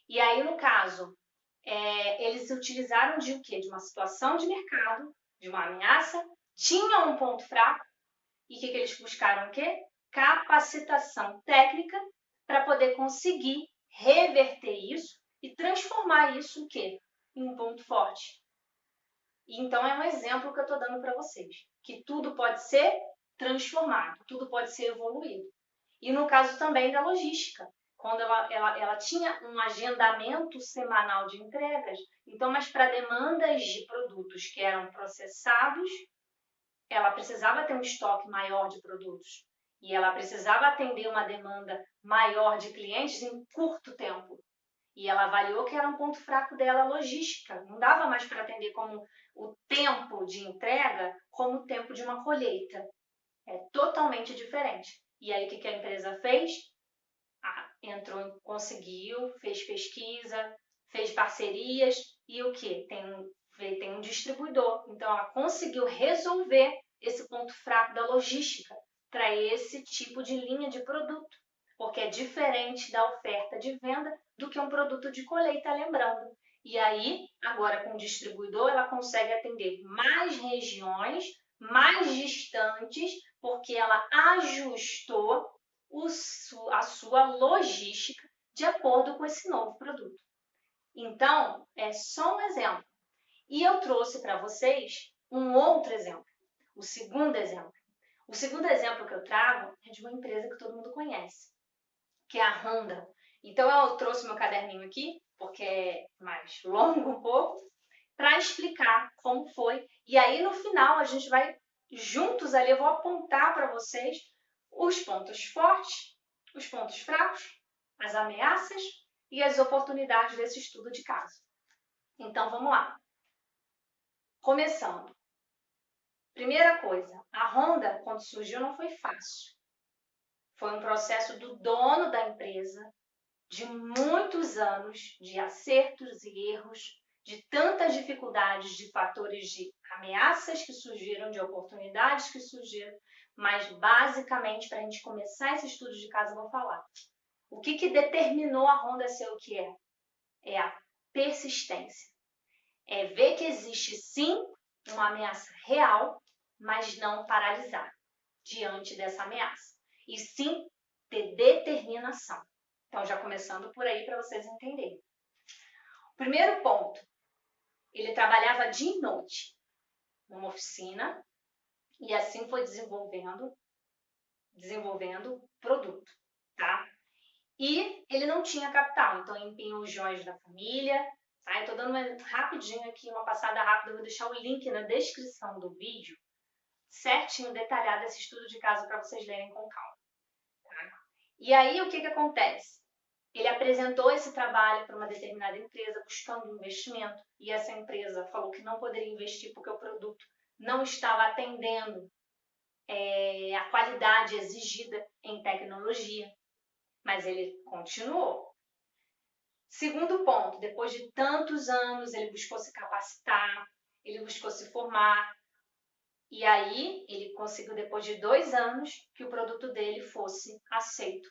E aí, no caso, eles utilizaram de o quê? De uma situação de mercado, de uma ameaça, tinham um ponto fraco, e o que eles buscaram o quê? Capacitação técnica para poder conseguir reverter isso e transformar isso em quê? Em um ponto forte. Então, é um exemplo que eu estou dando para vocês, que tudo pode ser transformado, tudo pode ser evoluído. E no caso também da logística, quando ela tinha um agendamento semanal de entregas, então, mas para demandas de produtos que eram processados, ela precisava ter um estoque maior de produtos e ela precisava atender uma demanda maior de clientes em curto tempo. E ela avaliou que era um ponto fraco dela a logística. Não dava mais para atender como o tempo de entrega como o tempo de uma colheita. É totalmente diferente. E aí o que a empresa fez? Entrou, conseguiu, fez pesquisa, fez parcerias e o que? Tem um distribuidor. Então ela conseguiu resolver esse ponto fraco da logística para esse tipo de linha de produto, porque é diferente da oferta de venda do que um produto de colheita, lembrando. E aí, agora com o distribuidor, ela consegue atender mais regiões, mais distantes, porque ela ajustou a sua logística de acordo com esse novo produto. Então, é só um exemplo. E eu trouxe para vocês um outro exemplo, o segundo exemplo. O segundo exemplo que eu trago é de uma empresa que todo mundo conhece, que é a Honda. Então, eu trouxe meu caderninho aqui, porque é mais longo um pouco, para explicar como foi. E aí, no final, a gente vai juntos ali, eu vou apontar para vocês os pontos fortes, os pontos fracos, as ameaças e as oportunidades desse estudo de caso. Então, vamos lá. Começando. Primeira coisa, a Honda, quando surgiu, não foi fácil. Foi um processo do dono da empresa, de muitos anos de acertos e erros, de tantas dificuldades, de fatores de ameaças que surgiram, de oportunidades que surgiram, mas basicamente, para a gente começar esse estudo de caso, eu vou falar. O que determinou a Honda ser o que é? É a persistência. É ver que existe sim uma ameaça real, mas não paralisar diante dessa ameaça. E sim ter determinação. Então, já começando por aí para vocês entenderem. O primeiro ponto, ele trabalhava dia e noite numa oficina e assim foi desenvolvendo produto, tá? E ele não tinha capital, então empenhou os joias da família. Tá? Eu tô dando rapidinho aqui, uma passada rápida, eu vou deixar o link na descrição do vídeo, certinho, detalhado esse estudo de caso para vocês lerem com calma. Tá? E aí, o que acontece? Ele apresentou esse trabalho para uma determinada empresa buscando um investimento e essa empresa falou que não poderia investir porque o produto não estava atendendo a qualidade exigida em tecnologia, mas ele continuou. Segundo ponto, depois de tantos anos, ele buscou se capacitar, ele buscou se formar, e aí ele conseguiu, depois de 2 anos, que o produto dele fosse aceito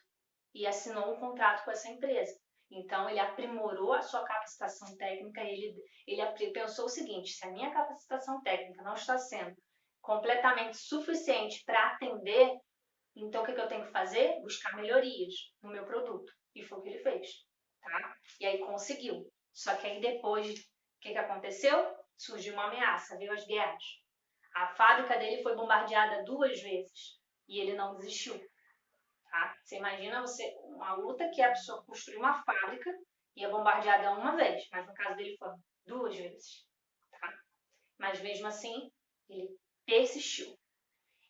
e assinou um contrato com essa empresa. Então, ele aprimorou a sua capacitação técnica, ele pensou o seguinte, se a minha capacitação técnica não está sendo completamente suficiente para atender, então o que eu tenho que fazer? Buscar melhorias no meu produto. E foi o que ele fez. Tá? E aí conseguiu. Só que aí depois, o que aconteceu? Surgiu uma ameaça, veio as guerras. A fábrica dele foi bombardeada 2 vezes e ele não desistiu. Tá? Você imagina uma luta que a pessoa construiu uma fábrica e é bombardeada uma vez, mas no caso dele foram 2 vezes. Tá? Mas mesmo assim, ele persistiu.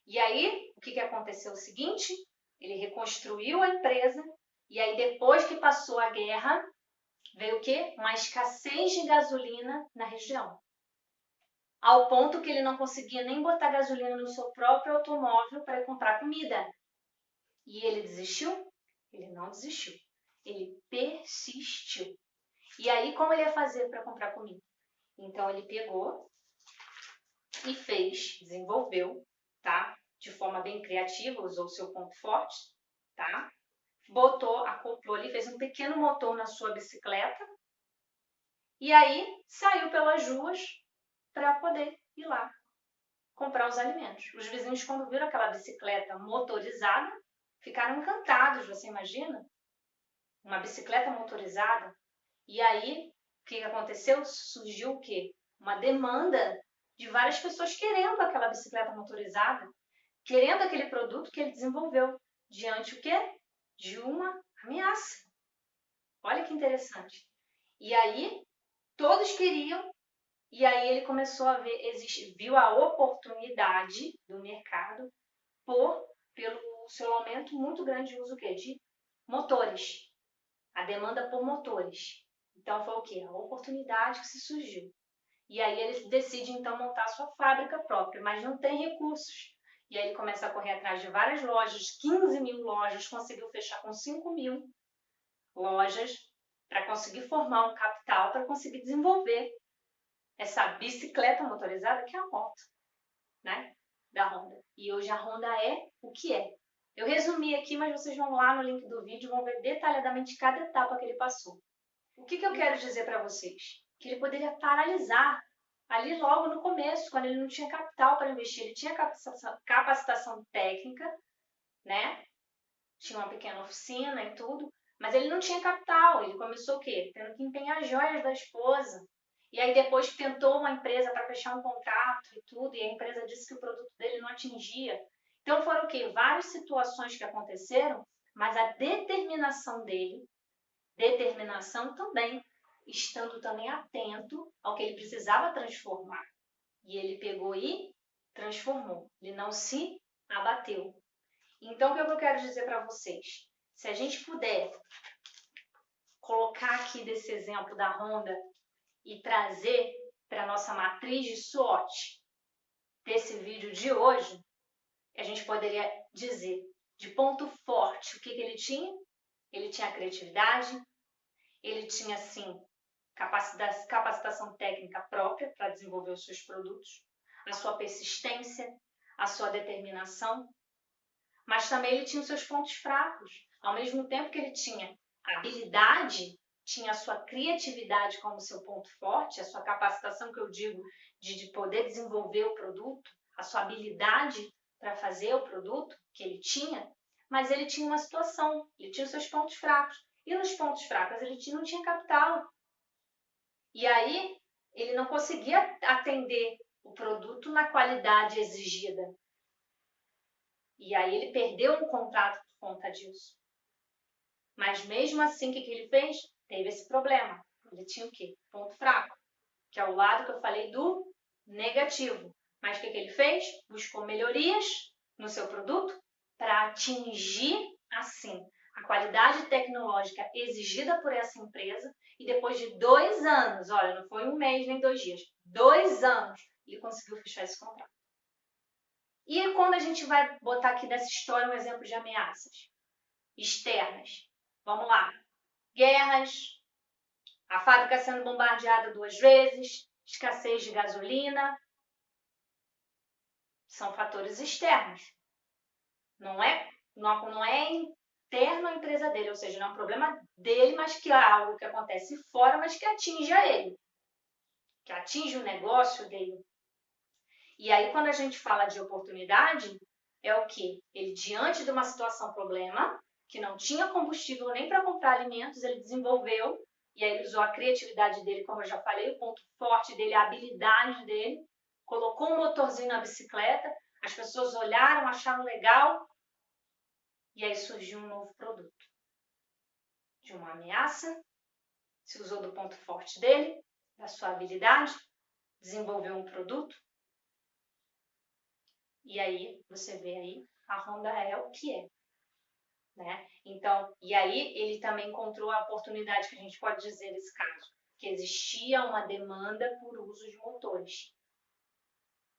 E aí, o que aconteceu? O seguinte, ele reconstruiu a empresa e aí depois que passou a guerra, veio o quê? Uma escassez de gasolina na região. Ao ponto que ele não conseguia nem botar gasolina no seu próprio automóvel para comprar comida. E ele desistiu? Ele não desistiu. Ele persistiu. E aí, como ele ia fazer para comprar comida? Então, ele pegou e desenvolveu, tá? De forma bem criativa, usou o seu ponto forte, tá? acoplou ali, fez um pequeno motor na sua bicicleta e aí saiu pelas ruas para poder ir lá comprar os alimentos. Os vizinhos, quando viram aquela bicicleta motorizada, ficaram encantados, você imagina? Uma bicicleta motorizada. E aí, o que aconteceu? Surgiu o quê? Uma demanda de várias pessoas querendo aquela bicicleta motorizada, querendo aquele produto que ele desenvolveu, diante o quê? De uma ameaça. Olha que interessante. E aí, todos queriam, e aí ele começou a ver, viu a oportunidade do mercado pelo seu aumento muito grande de uso de motores. A demanda por motores. Então foi o quê? A oportunidade que se surgiu. E aí ele decide então montar sua fábrica própria, mas não tem recursos. E aí ele começa a correr atrás de várias lojas, 15 mil lojas, conseguiu fechar com 5 mil lojas para conseguir formar um capital, para conseguir desenvolver essa bicicleta motorizada que é a moto, né? Da Honda. E hoje a Honda é o que é. Eu resumi aqui, mas vocês vão lá no link do vídeo e vão ver detalhadamente cada etapa que ele passou. O que eu quero dizer para vocês? Que ele poderia paralisar ali logo no começo, quando ele não tinha capital para investir. Ele tinha capacitação técnica, né? Tinha uma pequena oficina e tudo, mas ele não tinha capital. Ele começou o quê? Tendo que empenhar joias da esposa. E aí depois tentou uma empresa para fechar um contrato e tudo, e a empresa disse que o produto dele não atingia. Então foram o quê? Várias situações que aconteceram, mas a determinação dele, também, estando também atento ao que ele precisava transformar. E ele pegou e transformou. Ele não se abateu. Então, o que eu quero dizer para vocês? Se a gente puder colocar aqui desse exemplo da Honda e trazer para a nossa matriz de SWOT desse vídeo de hoje, a gente poderia dizer de ponto forte o que ele tinha. Ele tinha criatividade, ele tinha, sim, capacitação técnica própria para desenvolver os seus produtos, a sua persistência, a sua determinação, mas também ele tinha os seus pontos fracos. Ao mesmo tempo que ele tinha habilidade, tinha a sua criatividade como seu ponto forte, a sua capacitação, que eu digo, de poder desenvolver o produto, a sua habilidade para fazer o produto que ele tinha, mas ele tinha uma situação, ele tinha os seus pontos fracos. E nos pontos fracos ele não tinha capital. E aí ele não conseguia atender o produto na qualidade exigida. E aí ele perdeu um contrato por conta disso. Mas mesmo assim, o que ele fez? Teve esse problema. Ele tinha o quê? Ponto fraco, que é o lado que eu falei do negativo. Mas o que ele fez? Buscou melhorias no seu produto para atingir, assim, a qualidade tecnológica exigida por essa empresa. E depois de 2 anos, olha, não foi 1 mês nem 2 dias, 2 anos, ele conseguiu fechar esse contrato. E quando a gente vai botar aqui dessa história um exemplo de ameaças externas, vamos lá. Guerras, a fábrica sendo bombardeada 2 vezes, escassez de gasolina, são fatores externos. Não é interno à empresa dele, ou seja, não é um problema dele, mas que é algo que acontece fora, mas que atinge a ele, que atinge o negócio dele. E aí, quando a gente fala de oportunidade, é o que? Ele, diante de uma situação problema, que não tinha combustível nem para comprar alimentos, ele desenvolveu, e aí ele usou a criatividade dele, como eu já falei, o ponto forte dele, a habilidade dele, colocou um motorzinho na bicicleta, as pessoas olharam, acharam legal, e aí surgiu um novo produto. De uma ameaça, se usou do ponto forte dele, da sua habilidade, desenvolveu um produto, e aí você vê aí, a Honda é o que é. Né? Então, e aí ele também encontrou a oportunidade que a gente pode dizer nesse caso, que existia uma demanda por uso de motores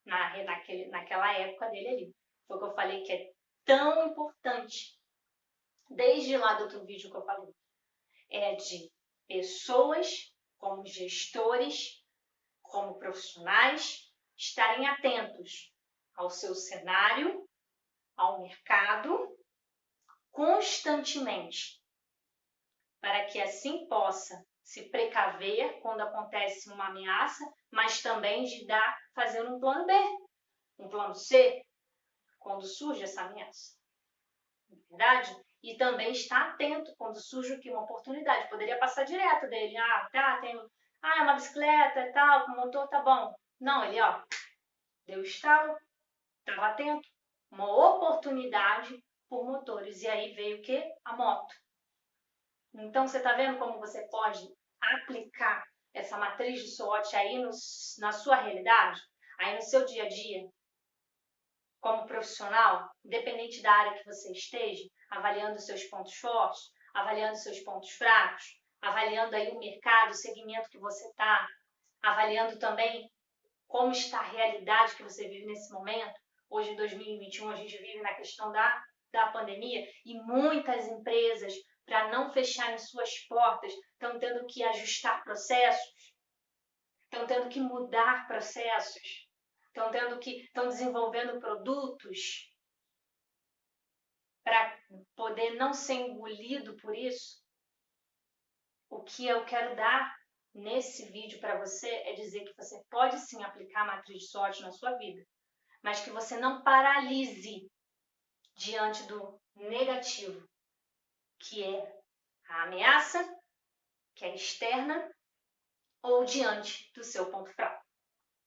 naquela época dele ali. Foi o que eu falei que é tão importante, desde lá do outro vídeo que eu falei, é de pessoas como gestores, como profissionais, estarem atentos ao seu cenário, ao mercado, constantemente, para que assim possa se precaver quando acontece uma ameaça, mas também de fazer um plano B, um plano C, quando surge essa ameaça. Não é verdade? E também estar atento quando surge aqui uma oportunidade. Poderia passar direto dele. É uma bicicleta e tal, com motor, tá bom. Não, ele, deu estalo, estava atento. Uma oportunidade por motores. E aí veio o quê? A moto. Então, você está vendo como você pode aplicar essa matriz de SWOT aí na sua realidade? Aí no seu dia a dia? Como profissional, independente da área que você esteja, avaliando seus pontos fortes, avaliando seus pontos fracos, avaliando aí o mercado, o segmento que você está, avaliando também como está a realidade que você vive nesse momento. Hoje, em 2021, a gente vive na questão da pandemia e muitas empresas, para não fecharem suas portas, estão tendo que ajustar processos, estão tendo que mudar processos, estão desenvolvendo produtos para poder não ser engolido por isso. O que eu quero dar nesse vídeo para você é dizer que você pode sim aplicar a matriz de SWOT na sua vida, mas que você não paralise diante do negativo, que é a ameaça, que é externa, ou diante do seu ponto fraco.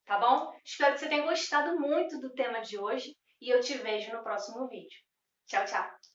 Tá bom? Espero que você tenha gostado muito do tema de hoje e eu te vejo no próximo vídeo. Tchau, tchau!